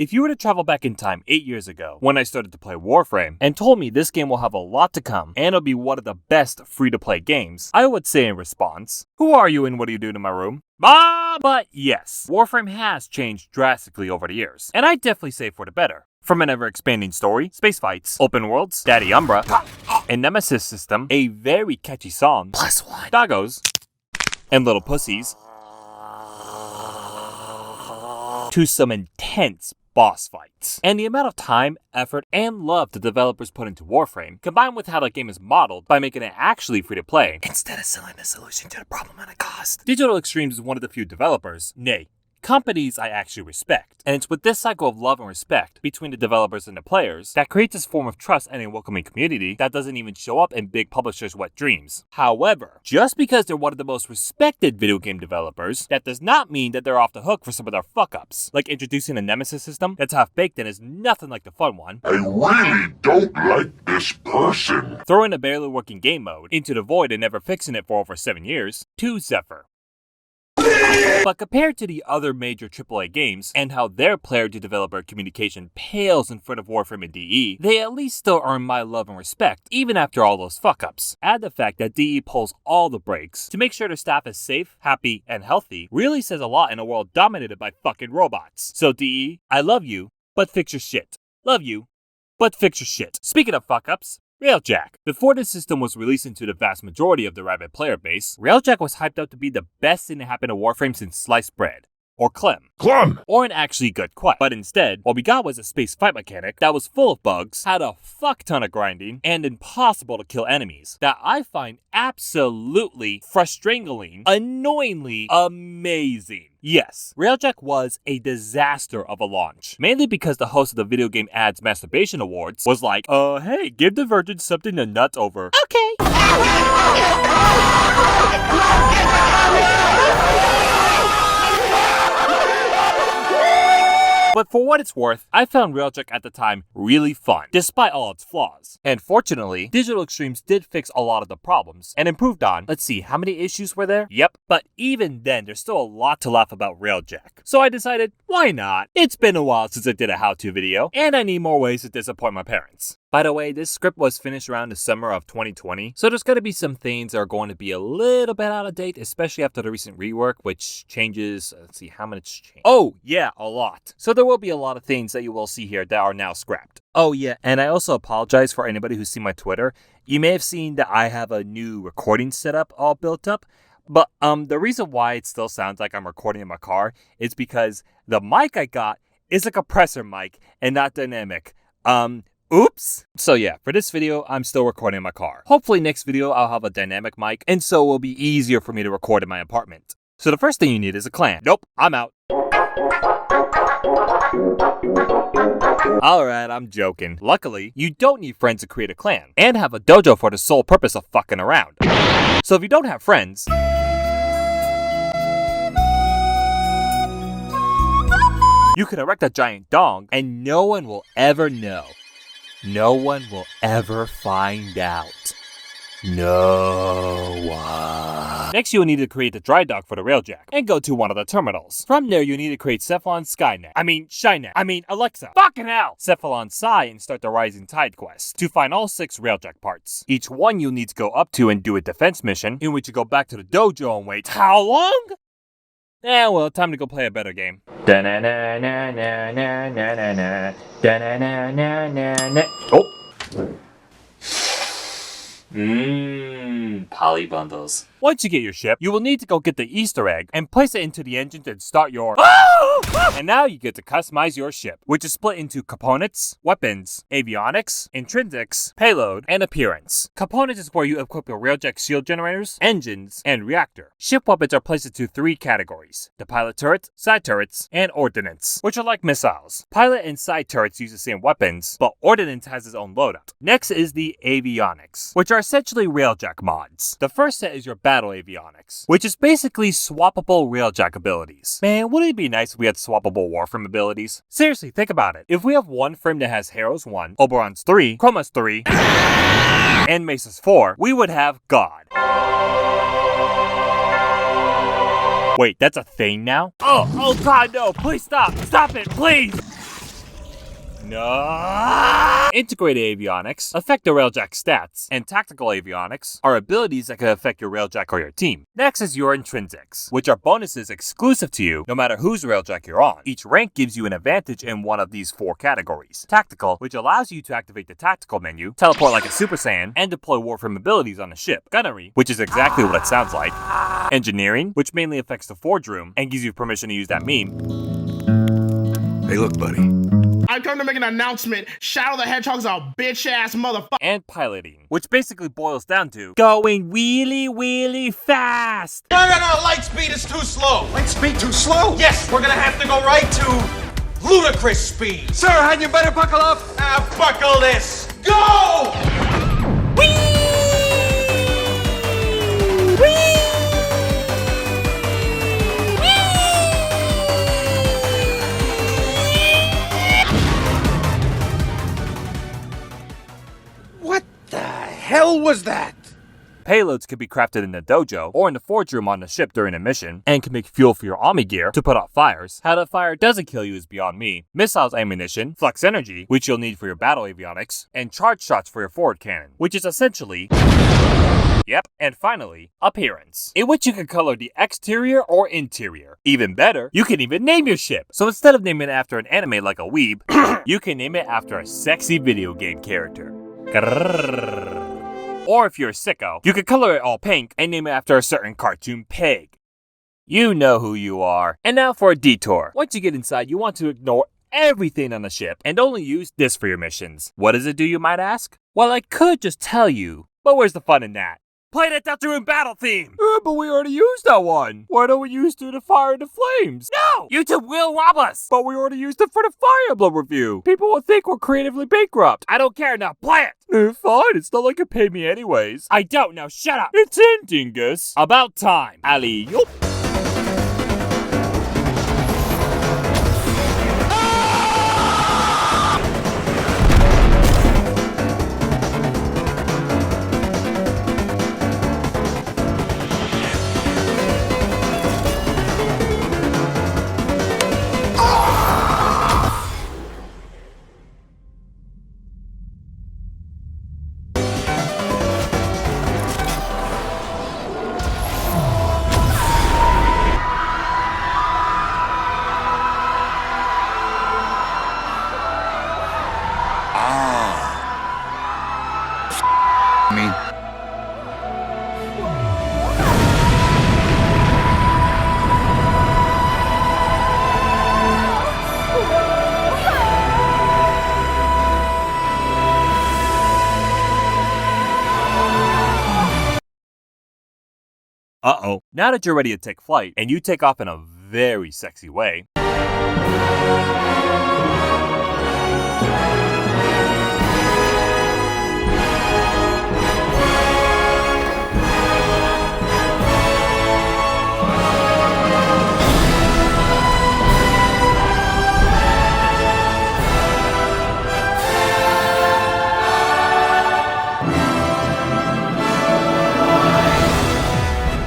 If you were to travel back in time 8 years ago, when I started to play Warframe, and told me this game will have a lot to come, and it'll be one of the best free-to-play games, I would say in response, who are you and what are you doing in my room? But yes, Warframe has changed drastically over the years, and I'd definitely say for the better. From an ever-expanding story, space fights, open worlds, Daddy Umbra, a nemesis system, a very catchy song, +1, doggos, and little pussies, to some intense boss fights. And the amount of time, effort, and love the developers put into Warframe, combined with how the game is modeled by making it actually free to play, instead of selling the solution to the problem at a cost. Digital Extremes is one of the few developers, nay, companies I actually respect. And it's with this cycle of love and respect between the developers and the players that creates this form of trust and a welcoming community that doesn't even show up in big publishers' wet dreams. However, just because they're one of the most respected video game developers, that does not mean that they're off the hook for some of their fuck-ups. Like introducing a nemesis system that's half-baked and is nothing like the fun one. I really don't like this person. Throwing a barely working game mode into the void and never fixing it for over 7 years. To Zephyr. But compared to the other major AAA games and how their player-to-developer communication pales in front of Warframe and DE, they at least still earn my love and respect even after all those fuck-ups. Add the fact that DE pulls all the brakes to make sure their staff is safe, happy, and healthy really says a lot in a world dominated by fucking robots. So DE, I love you, but fix your shit. Love you, but fix your shit. Speaking of fuck-ups, Railjack. Before this system was released into the vast majority of the rabid player base, Railjack was hyped up to be the best thing to happen to Warframe since sliced bread. Or Clem. Or an actually good quest. But instead, what we got was a space fight mechanic that was full of bugs, had a fuck ton of grinding, and impossible to kill enemies that I find absolutely frustratingly, annoyingly amazing. Yes, Railjack was a disaster of a launch, mainly because the host of the Video Game Ads Masturbation Awards was like, hey, give the virgin something to nut over. Okay. But for what it's worth, I found Railjack at the time really fun, despite all its flaws. And fortunately, Digital Extremes did fix a lot of the problems, and improved on, let's see, how many issues were there? Yep, but even then, there's still a lot to laugh about Railjack. So I decided, why not? It's been a while since I did a how-to video, and I need more ways to disappoint my parents. By the way, this script was finished around the summer of 2020, so there's going to be some things that are going to be a little bit out of date, especially after the recent rework, which changes, let's see, how much changed? Oh, yeah, a lot. So there will be a lot of things that you will see here that are now scrapped. Oh, yeah, and I also apologize for anybody who's seen my Twitter. You may have seen that I have a new recording setup all built up, but the reason why it still sounds like I'm recording in my car is because the mic I got is a compressor mic and not dynamic. Oops! So yeah, for this video, I'm still recording in my car. Hopefully next video, I'll have a dynamic mic, and so it will be easier for me to record in my apartment. So the first thing you need is a clan. Nope, I'm out. Alright, I'm joking. Luckily, you don't need friends to create a clan, and have a dojo for the sole purpose of fucking around. So if you don't have friends, you can erect a giant dong, and no one will ever know. No one will ever find out. No one. Next, you will need to create the dry dock for the Railjack and go to one of the terminals. From there, you need to create Cephalon's Alexa. Fucking hell! Cephalon's Psy and start the Rising Tide quest to find all 6 Railjack parts. Each one you'll need to go up to and do a defense mission in which you go back to the dojo and wait. How long? Well, time to go play a better game. Oh! Poly bundles. Once you get your ship, you will need to go get the Easter egg and place it into the engine and start your And now you get to customize your ship, which is split into components, weapons, avionics, intrinsics, payload, and appearance. Components is where you equip your Railjack shield generators, engines, and reactor. Ship weapons are placed into 3 categories: the pilot turret, side turrets, and ordnance, which are like missiles. Pilot and side turrets use the same weapons, but ordnance has its own loadout. Next is the avionics, which are essentially Railjack mods. The first set is your battle avionics, which is basically swappable Railjack abilities. Man, wouldn't it be nice if we had swappable Warframe abilities? Seriously, think about it. If we have one frame that has Heroes 1, Oberon's 3, Chroma's 3, and Mesa's 4, we would have God. Wait, that's a thing now? Oh God, no, please stop. Stop it, please. No! Integrated avionics affect the Railjack stats, and tactical avionics are abilities that can affect your Railjack or your team. Next is your intrinsics, which are bonuses exclusive to you no matter whose Railjack you're on. Each rank gives you an advantage in one of these 4 categories. Tactical, which allows you to activate the tactical menu, teleport like a Super Saiyan, and deploy Warframe abilities on a ship. Gunnery, which is exactly what it sounds like. Engineering, which mainly affects the forge room and gives you permission to use that meme. Hey, look, buddy. I come to make an announcement. Shadow the Hedgehog's a bitch-ass motherfucker. And piloting, which basically boils down to going really, really fast. No, light speed is too slow. Light speed too slow? Yes, we're gonna have to go right to ludicrous speed. Sir, hadn't you better buckle up? Buckle this. Go! What the hell was that? Payloads can be crafted in the dojo or in the forge room on the ship during a mission, and can make fuel for your Ami gear to put out fires. How that fire doesn't kill you is beyond me. Missiles ammunition, flux energy, which you'll need for your battle avionics, and charge shots for your forward cannon, which is essentially... Yep, and finally, appearance, in which you can color the exterior or interior. Even better, you can even name your ship. So instead of naming it after an anime like a weeb, you can name it after a sexy video game character. Or if you're a sicko, you could color it all pink and name it after a certain cartoon pig. You know who you are. And now for a detour. Once you get inside, you want to ignore everything on the ship and only use this for your missions. What does it do, you might ask? Well, I could just tell you, but where's the fun in that? Play that Delta Rune battle theme! But we already used that one. Why don't we use Through the Fire and the Flames? No! YouTube will rob us! But we already used it for the Fire Emblem review. People will think we're creatively bankrupt. I don't care, now play it! Fine, it's not like you pay me anyways. I don't, now shut up! It's in, dingus. About time. Ali, yup. Uh-oh. Now that you're ready to take flight, and you take off in a very sexy way,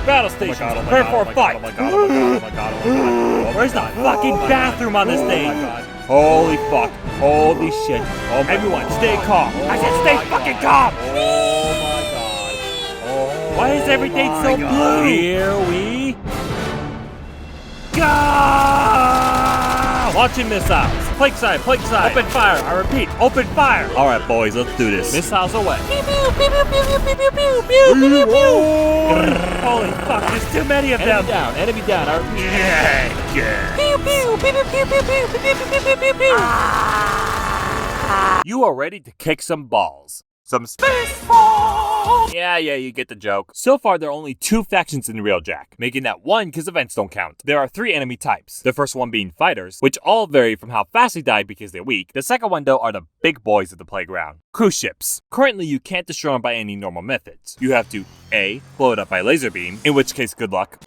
battle station. Prepare for a fight. Where's the fucking bathroom on this thing? Holy fuck. Holy shit. Everyone, stay calm. I said stay fucking calm. Oh my god. Why is everything so blue? Here we go. Launching missiles. Plank side. Open fire. I repeat, open fire. All right, boys, let's do this. Missiles away. Holy fuck, there's too many of them. Enemy down, I repeat. You are ready to kick some balls. Some space balls! Yeah, you get the joke. So far, there are only 2 factions in Railjack, making that 1 because events don't count. There are 3 enemy types. The first one being fighters, which all vary from how fast they die because they're weak. The second one, though, are the big boys of the playground. Cruise ships. Currently, you can't destroy them by any normal methods. You have to A. Blow it up by laser beam, in which case good luck.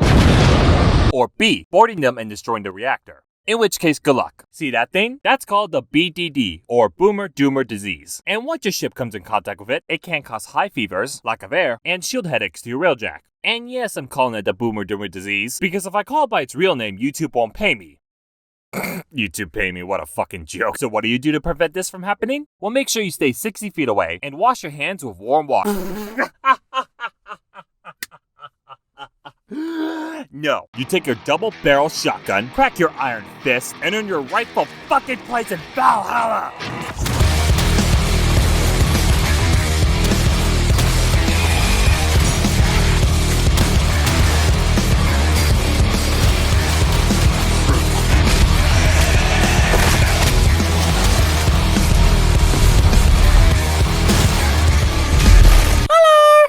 Or B. Boarding them and destroying the reactor. In which case, good luck. See that thing? That's called the BDD, or Boomer Doomer Disease. And once your ship comes in contact with it, it can cause high fevers, lack of air, and shield headaches to your Railjack. And yes, I'm calling it the Boomer Doomer Disease, because if I call it by its real name, YouTube won't pay me. You two pay me, what a fucking joke. So what do you do to prevent this from happening? Well, make sure you stay 60 feet away and wash your hands with warm water. No, you take your double-barrel shotgun, crack your iron fist, and earn your rightful fucking place in Valhalla!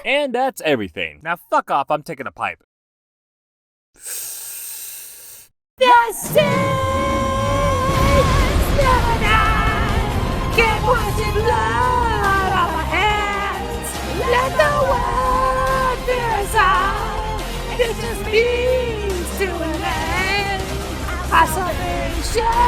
And that's everything. Now fuck off, I'm taking a pipe. The stage never dies. Keep washing blood off our hands. Let the world fear us all. It just means to an end. Isolation.